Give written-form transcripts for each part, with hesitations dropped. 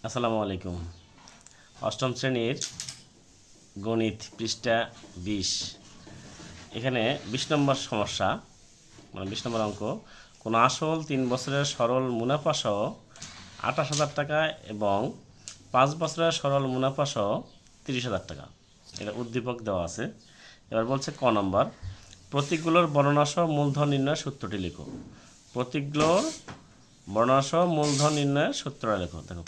আসসালামু আলাইকুম। অষ্টম শ্রেণীর গণিত পৃষ্ঠা ২০। এখানে ২০ নম্বর সমস্যা, মানে ২০ নম্বর অঙ্ক। কোনো আসল ৩ বছরের সরল মুনাফাসহ ২৮,০০০ টাকা এবং ৫ বছরের সরল মুনাফাসহ ৩০,০০০ টাকা, এটা উদ্দীপক দেওয়া আছে। এবার বলছে ক নম্বর, প্রতীকগুলোর বর্ণনাসহ মূলধন নির্ণয়ের সূত্রটি লিখো। প্রতীকগুলোর বর্ণনাসহ মূলধন নির্ণয়ের সূত্রটা লেখো। দেখো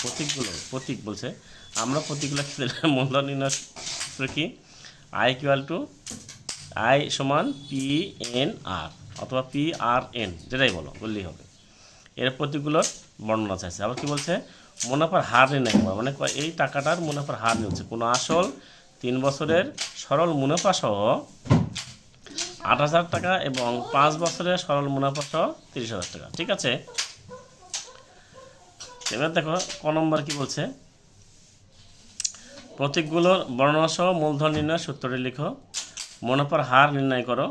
প্রতীক বলছে, আমরা প্রতীকগুলো মূলধন নির্ণয়ের সূত্র কি? আই ইকুয়াল টু আই সমান পি এন আর অথবা পি আর এন, যেটাই বললেই হবে। এর প্রতীকগুলোর বর্ণনা চাইছে। আবার কি বলছে? মুনাফার হার নির্ণয় করা, মানে এই টাকাটার মুনাফার হার নিচ্ছে। কোনো আসল ৩ বছরের সরল মুনাফা সহ ২৮,০০০ টাকা এবং ৫ বছরের সরল মুনাফা সহ ৩০,০০০ টাকা। ঠিক আছে, এবার দেখো ক নম্বর কি বলছে, প্রতীকগুলোর বর্ণনাসহ মূলধন নির্ণয়ের সূত্রটি লিখো, মুনাফার হার নির্ণয় করো।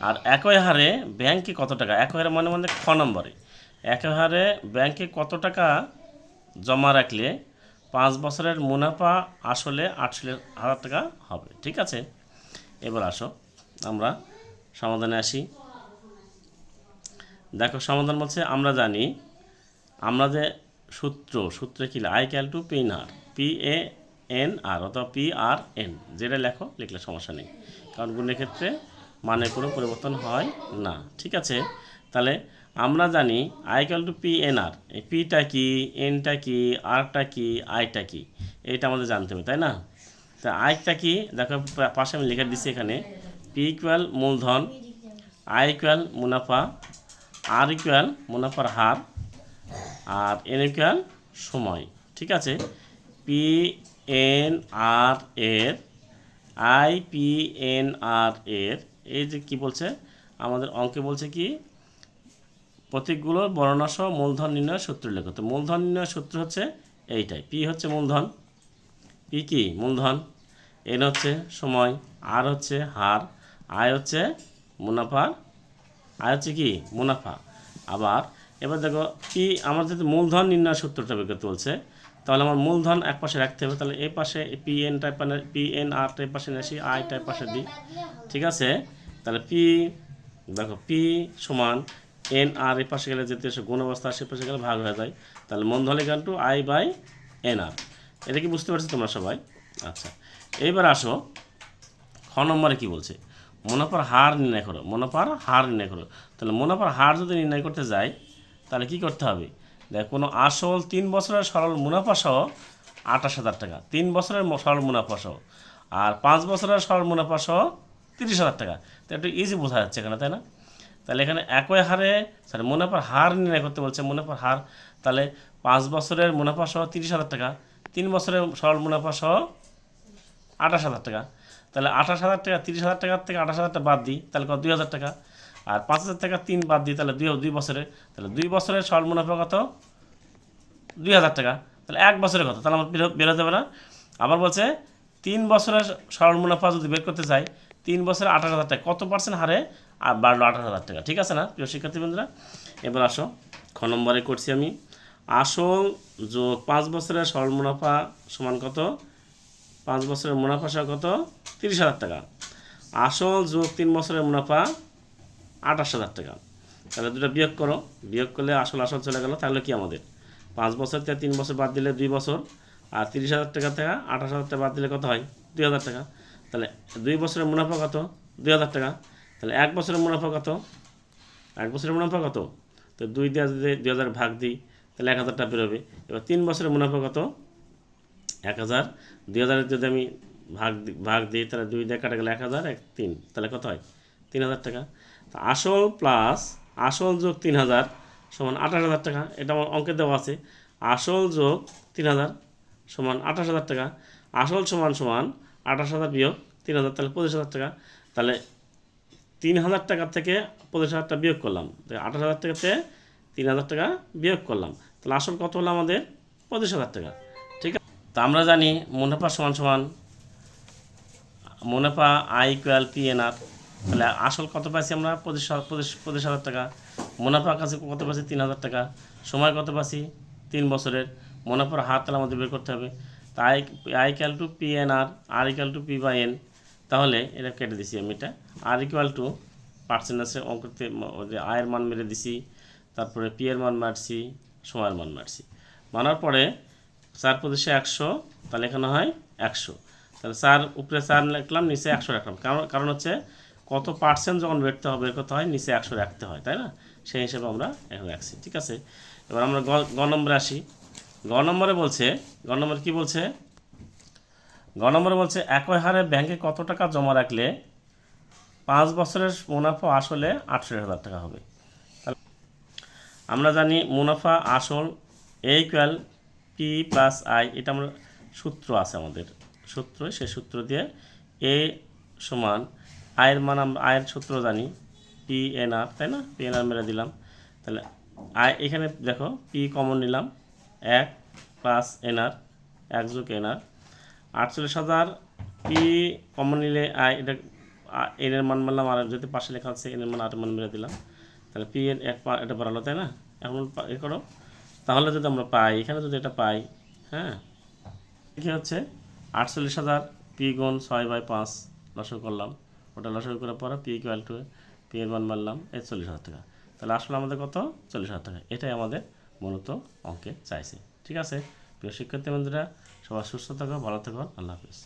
আর একই হারে ব্যাংকে কত টাকা, একই হারে মানে খ নম্বরে, একই হারে ব্যাংকে কত টাকা জমা রাখলে ৫ বছরের মুনাফা আসলে ৪৮,০০০ টাকা হবে। ঠিক আছে, এবার আসো আমরা সমাধানে আসি। দেখো সমাধান বলছে, আমরা জানি, আমরা যে সূত্রে কি I equal to P N R, P A N R অথবা পি আর এন, যেটা লিখলে সমস্যা নেই, কারণ গুণের ক্ষেত্রে মানে কোনো পরিবর্তন হয় না। ঠিক আছে, তাহলে আমরা জানি I equal to P N R, এই পিটা কি, এনটা কি, আরটা কি, আইটা কি, এইটা আমাদের জানতে হবে, তাই না? তা আইটা কি দেখো পাশে আমি লিখে দিচ্ছি এখানে, পি ইকুয়াল মূলধন, আই ইকুয়াল মুনাফা, আর ইকুয়াল মুনাফার হার, আর এন ইকুয়াল সময়। ঠিক আছে, পি এন আর এর, আই পি এন আর এর, এই যে কি বলছে আমাদের অঙ্কে বলছে কি, প্রতীকগুলোর বর্ণনাসহ মূলধন নির্ণয়ের সূত্র লেখো। তো মূলধন নির্ণয়ের সূত্র হচ্ছে এইটাই, পি হচ্ছে মূলধন, পি কি মূলধন, এন হচ্ছে সময়, আর হচ্ছে হার, আয় হচ্ছে মুনাফার, আয় হচ্ছে কি মুনাফা। আবার এবার দেখো পি, আমার যদি মূলধন নির্ণয় সূত্রটা বের করতে বলছে, তাহলে আমার মূলধন এক পাশে রাখতে হবে। তাহলে এই পাশে P N type, P N R type পাশে নিয়ে আসি, আই টাইপ পাশে দিই। ঠিক আছে, তাহলে পি দেখো পি সমান এন আর এই পাশে গেলে যেতে এসে গুণ অবস্থা, সে পাশে গেলে ভাগ হয়ে যায়। তাহলে মূলধন equal to I by N R. এটা কি বুঝতে পারছো তোমরা সবাই? আচ্ছা, এইবার আসো খ নম্বরে কী বলছে, মুনাফার হার নির্ণয় করো। মুনাফার হার নির্ণয় করো, তাহলে মুনাফার হার যদি নির্ণয় করতে যাই তাহলে কি করতে হবে? দেখ, কোনো আসল ৩ বছরের সরল মুনাফা সহ ২৮,০০০ টাকা, ৩ বছরের সরল মুনাফা সহ, আর ৫ বছরের সরল মুনাফা সহ ৩০,০০০ টাকা। তো একটু ইজি বোঝা যাচ্ছে এখানে, তাই না? তাহলে এখানে একই হারে মুনাফার হার নির্ণয় করতে বলছে, মুনাফার হার। তাহলে ৫ বছরের মুনাফা সহ ৩০,০০০ টাকা, ৩ বছরের সরল মুনাফা সহ ২৮,০০০ টাকা। তাহলে ২৮,০০০ টাকা, ৩০,০০০ টাকার থেকে ২৮,০০০ টাকা বাদ দিই, তাহলে কত ২,০০০ টাকা। আর ৫,০০০ টাকা ৩ বাদ দিই, তাহলে দুই বছরে, তাহলে ২ বছরের সরল মুনাফা কত? ২,০০০ টাকা। তাহলে ১ বছরের কত? তাহলে আমার বেরো যাবে না। আবার বলছে ৩ বছরের সরল মুনাফা যদি বের করতে চাই, ৩ বছরে ২৮,০০০ টাকা, কত পার্সেন্ট হারে আর বাড়লো? ২৮,০০০ টাকা। ঠিক আছে না প্রিয় শিক্ষার্থী বন্ধুরা? এবার আসো খ নম্বরে করছি আমি, আসল যোগ ৫ বছরের সরল মুনাফা সমান কত? ৫ বছরের মুনাফা সহ কত? ৩০,০০০ টাকা। আসল যোগ ৩ বছরের মুনাফা ২৮,০০০ টাকা। তাহলে দুটো বিয়োগ করো, বিয়োগ করলে আসল চলে গেল। তাহলে কি আমাদের ৫ বছর থেকে ৩ বছর বাদ দিলে ২ বছর, আর ৩০,০০০ টাকা থেকে ২৮,০০০ টাকা বাদ দিলে কত হয়? ২,০০০ টাকা। তাহলে 2 বছরের মুনাফা কত? ২,০০০ টাকা। তাহলে ১ বছরের মুনাফা কত? ১ বছরের মুনাফা কত? তো 2 দিয়ে যদি ২,০০০ ভাগ দিই তাহলে ১,০০০ টাকা বেরোবে। এবার 3 বছরের মুনাফা কত? ১,০০০। ২,০০০ যদি আমি ভাগ দিই তাহলে 2 দিয়ে কাটা গেলে ১,০০০, 3, তাহলে কত হয়? ৩,০০০ টাকা। তা আসল প্লাস আসল যোগ ৩,০০০ সমান ২৮,০০০ টাকা। এটা আমার অঙ্কে দেওয়া আছে, আসল যোগ ৩,০০০ সমান ২৮,০০০ টাকা। আসল সমান ২৮,০০০ বিয়োগ ৩,০০০, তাহলে ২৫,০০০ টাকা। তাহলে ৩,০০০ টাকা থেকে ২৫,০০০ টাকা বিয়োগ করলাম, ২৮,০০০ টাকাতে ৩,০০০ টাকা বিয়োগ করলাম, তাহলে আসল কত হলো আমাদের? ২৫,০০০ টাকা। ঠিক আছে, তা আমরা জানি মুনাফা সমান মুনাফা আই ইকুয়াল পি এন আর। তাহলে আসল কত পাইছি আমরা? ২৫,০০০ টাকা। মুনাফা কাছে কত পাচ্ছি? ৩,০০০ টাকা। সময় কত পাচ্ছি? 3 বছরের। মুনাফার হার তাহলে আমাদের বের করতে হবে। তাই I equal to P N R equal to P by N. তাহলে এটা কেটে দিছি আমি, এটা আর ইকুয়াল টু পার্সেন্টেজের অঙ্কতে আয়ের মান মেরে দিছি, তারপরে পি এর মান মারছি, সময়ের মান মারছি, মানার পরে 4×100, তাহলে এখানে হয় 100। তাহলে 4 উপরে 4 লিখলাম, নিচে 100 রাখলাম, কারণ হচ্ছে কত পার্সেন্ট যখন বের করতে হয় নিচে 100 রাখতে হয়, তাই না? সেই হিসেবে আমরা এখন রাখছি। ঠিক আছে, এবার আমরা গ নম্বরে আসি। গ নম্বরে কি বলছে? গ নম্বরে বলছে একই হারে ব্যাংকে কত টাকা জমা রাখলে 5 বছরের মুনাফা আসলে 68,000 টাকা হবে। আমরা জানি মুনাফা আসল এ ইকুয়াল পি প্লাস আই, এটা আমরা সূত্র আছে আমাদের সূত্র, সেই সূত্র দিয়ে এ সমান আয়ের মান, আমরা আয়ের সূত্র জানি পি এন আর, তাই না? পি এন আর মেরে দিলাম। তাহলে আয় এখানে দেখো পি কমন নিলাম, 1 প্লাস এন আর, 1 যোগ এন আর, 48,000 পি কমন নিলে আয়, এটা এন এর মান মারলাম, আর যদি পাশে লেখা আছে এন এর মান আর মান মেরে দিলাম। তাহলে পি এন এটা বাড়ালো, তাই না? এখন এ করো, তাহলে যদি আমরা পাই, এখানে যদি এটা পাই, হ্যাঁ, কী হচ্ছে 48,000 পি গুণ 6/5 লসগু করলাম, ওটা লসগু করার পরে পি ইকুয়াল টু পি এর মান মারলাম, 40,000 টাকা। তাহলে আসলে আমাদের কত? 40,000 টাকা। এটাই আমাদের মূলত অঙ্কে চাইছে। ঠিক আছে প্রিয় শিক্ষার্থী বন্ধুরা, সবাই সুস্থ থাকো, ভালো থাকো, আল্লাহ হাফিজ।